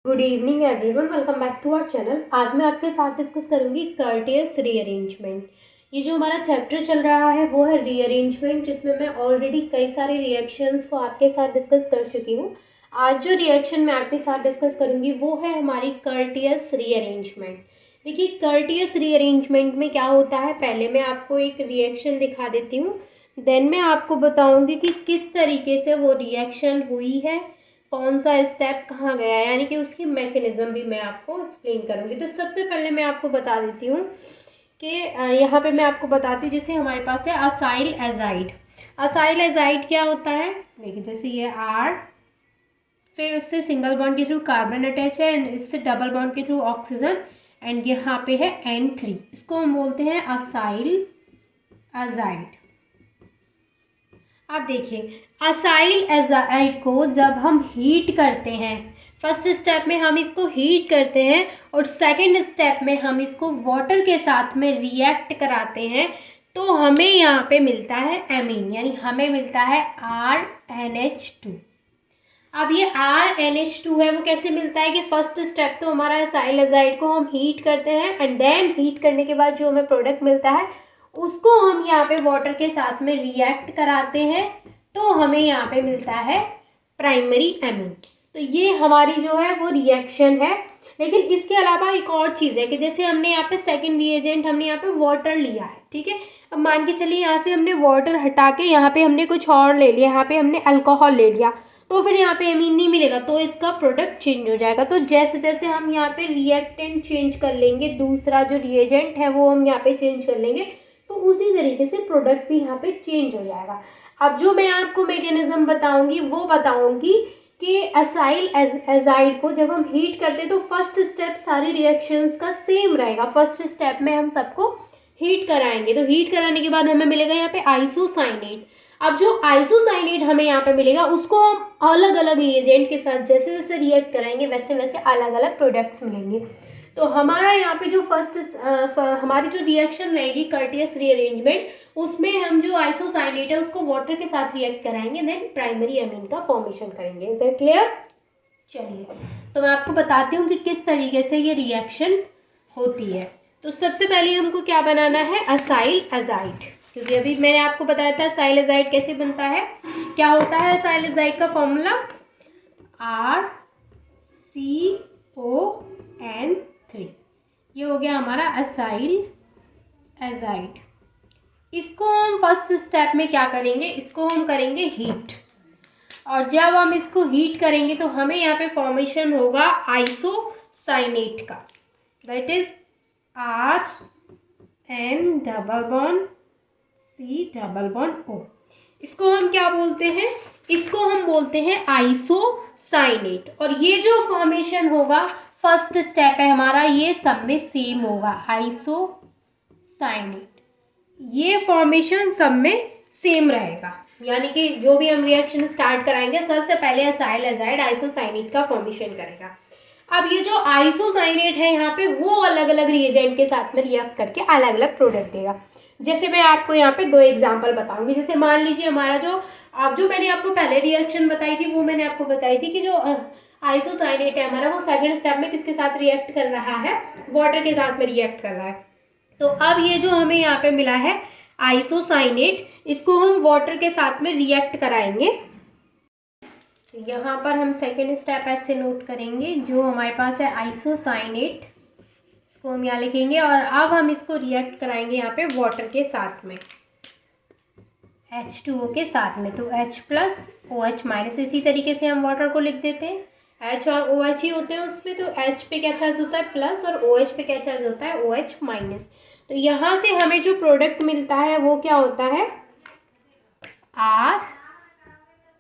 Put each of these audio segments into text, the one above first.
Good evening everyone, welcome back to our channel. आज मैं आपके साथ डिस्कस करूंगी कर्टियस रीअरेंजमेंट। ये जो हमारा चैप्टर चल रहा है वो है रीअरेंजमेंट, जिसमें मैं ऑलरेडी कई सारे रिएक्शंस को आपके साथ डिस्कस कर चुकी हूँ। आज जो रिएक्शन मैं आपके साथ डिस्कस करूंगी वो है हमारी कर्टियस रीअरेंजमेंट। देखिए, कर्टियस रीअरेंजमेंट में क्या होता है, पहले मैं आपको एक रिएक्शन दिखा देती हूँ, देन मैं आपको बताऊँगी कि किस तरीके से वो रिएक्शन हुई है, कौन सा स्टेप कहाँ गया है, यानी कि उसकी मैकेनिज्म भी मैं आपको एक्सप्लेन करूँगी। तो सबसे पहले मैं आपको बता देती हूँ कि यहाँ पे मैं आपको बताती हूँ, जैसे हमारे पास है असाइल एजाइड। असाइल एजाइड क्या होता है, देखिए जैसे ये R, फिर उससे सिंगल बॉन्ड के थ्रू कार्बन अटैच है, एंड इससे डबल बॉन्ड के थ्रू ऑक्सीजन, एंड यहाँ पे है N3। इसको हम बोलते हैं असाइल एजाइड। अब देखिए, असाइल एजाइड को जब हम हीट करते हैं, फर्स्ट स्टेप में हम इसको हीट करते हैं और सेकंड स्टेप में हम इसको वाटर के साथ में रिएक्ट कराते हैं, तो हमें यहाँ पे मिलता है एमीन, यानी हमें मिलता है RNH2। अब ये RNH2 है, वो कैसे मिलता है कि फर्स्ट स्टेप तो हमारा असाइल एजाइड को हम हीट करते हैं, एंड देन हीट करने के बाद जो हमें प्रोडक्ट मिलता है उसको हम यहाँ पे वाटर के साथ में रिएक्ट कराते हैं, तो हमें यहाँ पे मिलता है प्राइमरी एमीन। तो ये हमारी जो है वो रिएक्शन है। लेकिन इसके अलावा एक और चीज़ है कि जैसे हमने यहाँ पे सेकेंड रिएजेंट, हमने यहाँ पे वाटर लिया है, ठीक है। अब मान के चलिए यहाँ से हमने वाटर हटा के यहाँ पे हमने कुछ और ले लिया, यहाँ पे हमने अल्कोहल ले लिया, तो फिर यहाँ पे एमीन नहीं मिलेगा, तो इसका प्रोडक्ट चेंज हो जाएगा। तो जैसे जैसे हम यहाँ पे रिएक्टेंट चेंज कर लेंगे, दूसरा जो रिएजेंट है वो हम यहाँ पे चेंज कर लेंगे, तो उसी तरीके से प्रोडक्ट भी यहाँ पे चेंज हो जाएगा। अब जो मैं आपको मैकेनिज्म बताऊंगी वो बताऊंगी कि असाइल एजाइड को जब हम हीट करते हैं तो फर्स्ट स्टेप सारी रिएक्शंस का सेम रहेगा। फर्स्ट स्टेप में हम सबको हीट कराएंगे, तो हीट कराने के बाद हमें मिलेगा यहाँ पे आइसोसाइनेट। अब जो आइसोसाइनेट हमें यहाँ पे मिलेगा उसको हम अलग अलग रिएजेंट के साथ जैसे जैसे रिएक्ट कराएंगे वैसे वैसे अलग अलग प्रोडक्ट्स मिलेंगे। तो हमारा यहाँ पे जो हमारी जो रिएक्शन रहेगी कर्टियस रीअरेंजमेंट, उसमें हम जो आइसोसाइनेट है उसको वाटर के साथ रिएक्ट कराएंगे, देन प्राइमरी एमीन का फॉर्मेशन करेंगे। Is that clear? चलिए, तो मैं आपको बताती हूँ कि किस तरीके से ये रिएक्शन होती है। तो सबसे पहले हमको क्या बनाना है, असाइल एजाइड, क्योंकि अभी मैंने आपको बताया था असाइल एजाइड कैसे बनता है। क्या होता है असाइल एजाइड का फॉर्मूला, RCON3। ये हो गया हमारा असाइल एजाइड। इसको हम फर्स्ट स्टेप में क्या करेंगे, इसको हम करेंगे हीट, और जब हम इसको हीट करेंगे तो हमें यहाँ पे फॉर्मेशन होगा आइसोसाइनेट का, that is RN double bond C double bond O। इसको हम क्या बोलते हैं, इसको हम बोलते हैं आइसोसाइनेट। और ये जो फॉर्मेशन होगा फर्स्ट स्टेप है हमारा, ये सब में सेम होगा, आइसोसाइनेट, ये फॉर्मेशन सब में सेम रहेगा। यानी कि जो भी हम रिएक्शन स्टार्ट कराएंगे सबसे पहले असाइल एजाइड आइसोसाइनेट का फॉर्मेशन करेगा। अब ये जो आइसोसाइनेट है यहाँ पे वो अलग अलग रिएजेंट के साथ में रिएक्ट करके अलग अलग प्रोडक्ट देगा। जैसे मैं आपको यहाँ पे दो एग्जांपल बताऊंगी। जैसे मान लीजिए हमारा जो मैंने आपको पहले रिएक्शन बताई थी वो मैंने आपको बताई थी कि जो आइसोसाइनेट है हमारा वो सेकंड स्टेप में किसके साथ रिएक्ट कर रहा है, वाटर के साथ में रिएक्ट कर रहा है। तो अब ये जो हमें यहाँ पे मिला है आइसोसाइनेट, इसको हम वाटर के साथ में रिएक्ट कराएंगे। तो यहाँ पर हम सेकेंड स्टेप ऐसे नोट करेंगे, जो हमारे पास है आइसोसाइनेट, इसको हम यहाँ लिखेंगे, और अब हम इसको रिएक्ट कराएंगे यहाँ पे वाटर के साथ में, H2O के साथ में। तो H प्लस OH माइनस, इसी तरीके से हम वाटर को लिख देते हैं, H और OH ही होते हैं उसमें, तो H पे क्या चार्ज होता है प्लस, और OH पे क्या चार्ज होता है OH माइनस। तो यहाँ से हमें जो प्रोडक्ट मिलता है वो क्या होता है R,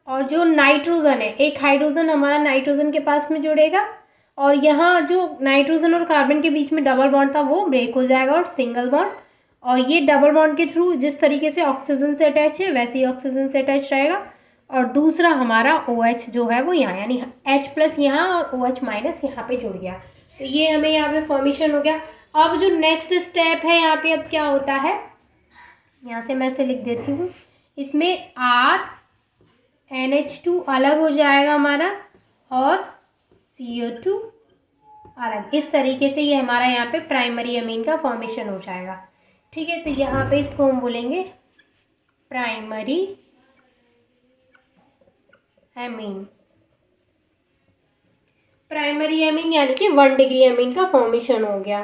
और जो नाइट्रोजन है, एक हाइड्रोजन हमारा नाइट्रोजन के पास में जुड़ेगा, और यहाँ जो नाइट्रोजन और कार्बन के बीच में डबल बॉन्ड था वो ब्रेक हो जाएगा और सिंगल बॉन्ड, और ये डबल बॉन्ड के थ्रू जिस तरीके से ऑक्सीजन से अटैच है वैसे ही ऑक्सीजन से अटैच रहेगा, और दूसरा हमारा OH जो है वो यहाँ, यानी H प्लस यहाँ और OH माइनस यहाँ पे जुड़ गया। तो ये हमें यहाँ पे फॉर्मेशन हो गया। अब जो नेक्स्ट स्टेप है यहाँ पे, अब क्या होता है, यहाँ से मैं इसे लिख देती हूँ, इसमें RNH2 अलग हो जाएगा हमारा, और CO2 अलग। इस तरीके से ये हमारा यहाँ पे प्राइमरी अमीन का फॉर्मेशन हो जाएगा। ठीक है, तो यहाँ पे इसको हम बोलेंगे प्राइमरी एमीन। प्राइमरी एमीन यानी कि 1 डिग्री एमीन का फॉर्मेशन हो गया।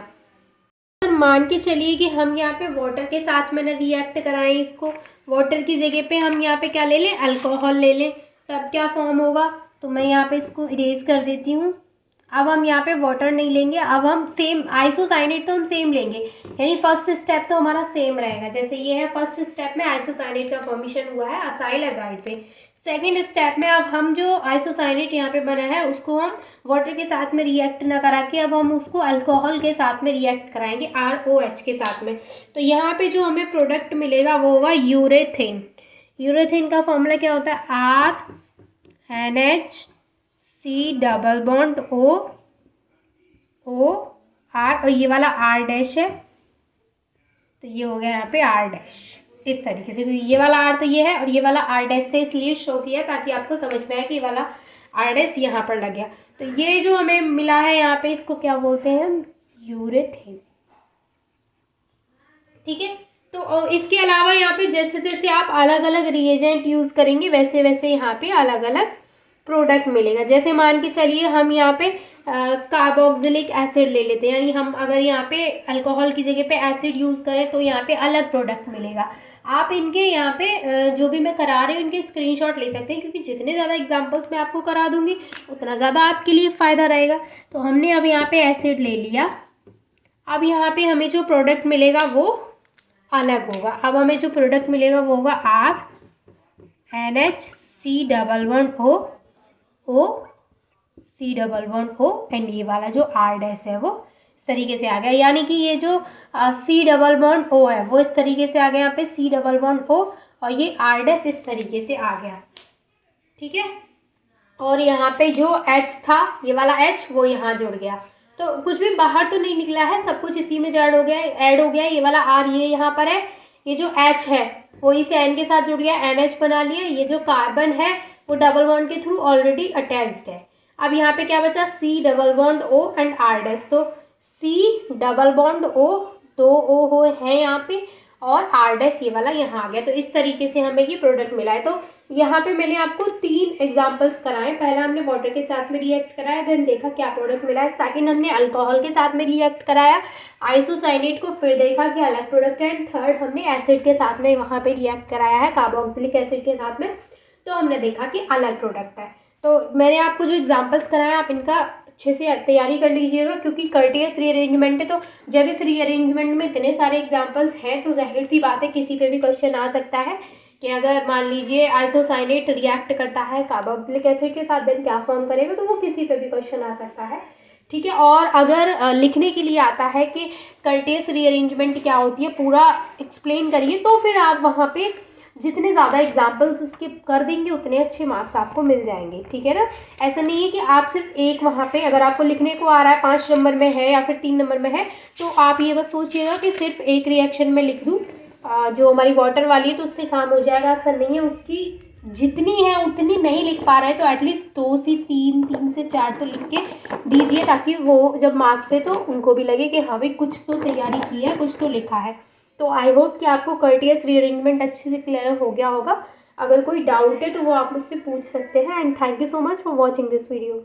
और मान के चलिए कि हम यहाँ पे वाटर के साथ में ना रिएक्ट कराएं इसको, वाटर की जगह पे हम यहाँ पे क्या ले लें, अल्कोहल ले लें, तब क्या फॉर्म होगा। तो मैं यहाँ पे इसको इरेज कर देती हूँ। अब हम यहाँ पे वाटर नहीं लेंगे, अब हम सेम आइसोसाइनेट तो हम सेम लेंगे, यानी फर्स्ट स्टेप तो हमारा सेम रहेगा। जैसे ये है फर्स्ट स्टेप में आइसोसाइनेट का फॉर्मेशन हुआ है असाइल एजाइड से। सेकेंड स्टेप में अब हम जो आइसोसाइनेट यहाँ पे बना है उसको हम वाटर के साथ में रिएक्ट ना करा के अब हम उसको अल्कोहल के साथ में रिएक्ट कराएंगे ROH के साथ में। तो यहाँ पे जो हमें प्रोडक्ट मिलेगा वो होगा यूरेथेन। यूरेथेन का फॉर्मूला क्या होता है, RNH double bond O R, और ये वाला R डैश है, तो ये हो गया यहाँ पे R डैश। इस तरीके से ये वाला R तो ये है और ये वाला R डैश से इसलिए शो किया ताकि आपको समझ में आए कि ये वाला R डैश यहाँ पर लग गया। तो ये जो हमें मिला है यहाँ पे इसको क्या बोलते हैं हम, यूरेथेन। ठीक है, तो और इसके अलावा यहाँ पे जैसे जैसे आप अलग अलग रिएजेंट यूज़ करेंगे वैसे वैसे यहाँ पे अलग अलग प्रोडक्ट मिलेगा। जैसे मान के चलिए हम यहाँ पे कार्बोक्सिलिक एसिड ले लेते हैं, यानी हम अगर यहाँ पे अल्कोहल की जगह पे एसिड यूज़ करें तो यहाँ पे अलग प्रोडक्ट मिलेगा। आप इनके यहाँ पे जो भी मैं करा रही हूँ इनके स्क्रीनशॉट ले सकते हैं, क्योंकि जितने ज़्यादा एग्जांपल्स मैं आपको करा दूँगी उतना ज़्यादा आपके लिए फ़ायदा रहेगा। तो हमने अब यहाँ पे एसिड ले लिया, अब यहाँ पे हमें जो प्रोडक्ट मिलेगा वो अलग होगा। अब हमें जो प्रोडक्ट मिलेगा वो होगा RNH double bond O and ये वाला जो R डैश है वो इस तरीके से आ गया, यानी कि ये जो C डबल बॉन्ड O है वो इस तरीके से आ गया यहाँ पे C डबल बॉन्ड O, और ये R डैश इस तरीके से आ गया। ठीक है, और यहाँ पे जो H था ये वाला H वो यहाँ जुड़ गया, तो कुछ भी बाहर तो नहीं निकला है, सब कुछ इसी में ऐड हो गया। ये वाला R ये यहाँ पर है, ये जो H है वो इस N के साथ जुड़ गया, NH बना लिया। ये जो कार्बन है वो डबल बॉन्ड के थ्रू ऑलरेडी अटैच्ड है। अब यहाँ पे क्या बचा, C double bond O and R dash. तो C double bond O, 2 O हो है यहाँ पे, और R डैश ये वाला यहाँ आ गया। तो इस तरीके से हमें ये प्रोडक्ट मिला है। तो यहाँ पे मैंने आपको 3 एग्जांपल्स कराए। पहला हमने वाटर के साथ में रिएक्ट कराया, देन देखा क्या प्रोडक्ट मिला है। सेकंड हमने अल्कोहल के साथ में रिएक्ट कराया आइसोसाइनेट को, फिर देखा कि अलग प्रोडक्ट है। एंड थर्ड हमने एसिड के साथ में वहाँ पे रिएक्ट कराया है कार्बोक्सिलिक एसिड के साथ में, तो हमने देखा कि अलग प्रोडक्ट है। तो मैंने आपको जो एग्जाम्पल्स कराए आप इनका अच्छे से तैयारी कर लीजिएगा, क्योंकि कर्टियस रीअरेंजमेंट है। तो जब इस रीअरेंजमेंट में इतने सारे एग्जाम्पल्स हैं तो जाहिर सी बात है किसी पे भी क्वेश्चन आ सकता है कि अगर मान लीजिए आइसोसाइनेट रिएक्ट करता है कार्बोक्सिलिक एसिड के साथ देन क्या फॉर्म करेगा, तो वो किसी पे भी क्वेश्चन आ सकता है। ठीक है, और अगर लिखने के लिए आता है कि कर्टियस रीअरेंजमेंट क्या होती है पूरा एक्सप्लेन करिए, तो फिर आप वहाँ पे जितने ज़्यादा एग्जाम्पल्स उसके कर देंगे उतने अच्छे मार्क्स आपको मिल जाएंगे। ठीक है ना, ऐसा नहीं है कि आप सिर्फ एक वहाँ पे अगर आपको लिखने को आ रहा है 5 नंबर में है या फिर 3 नंबर में है तो आप ये बस सोचिएगा कि सिर्फ एक रिएक्शन में लिख दूँ जो हमारी वाटर वाली है तो उससे काम हो जाएगा। ऐसा नहीं है, उसकी जितनी है उतनी नहीं लिख पा रहे तो एटलीस्ट 2 से 3 से 4 तो लिख के दीजिए, ताकि वो जब मार्क्स है तो उनको भी लगे कि हाँ भाई कुछ तो तैयारी की है, कुछ तो लिखा है। तो आई होप कि आपको कर्टियस रीअरेंजमेंट अच्छे से क्लियर हो गया होगा। अगर कोई डाउट है तो वो आप मुझसे पूछ सकते हैं। And thank you so much for watching this video.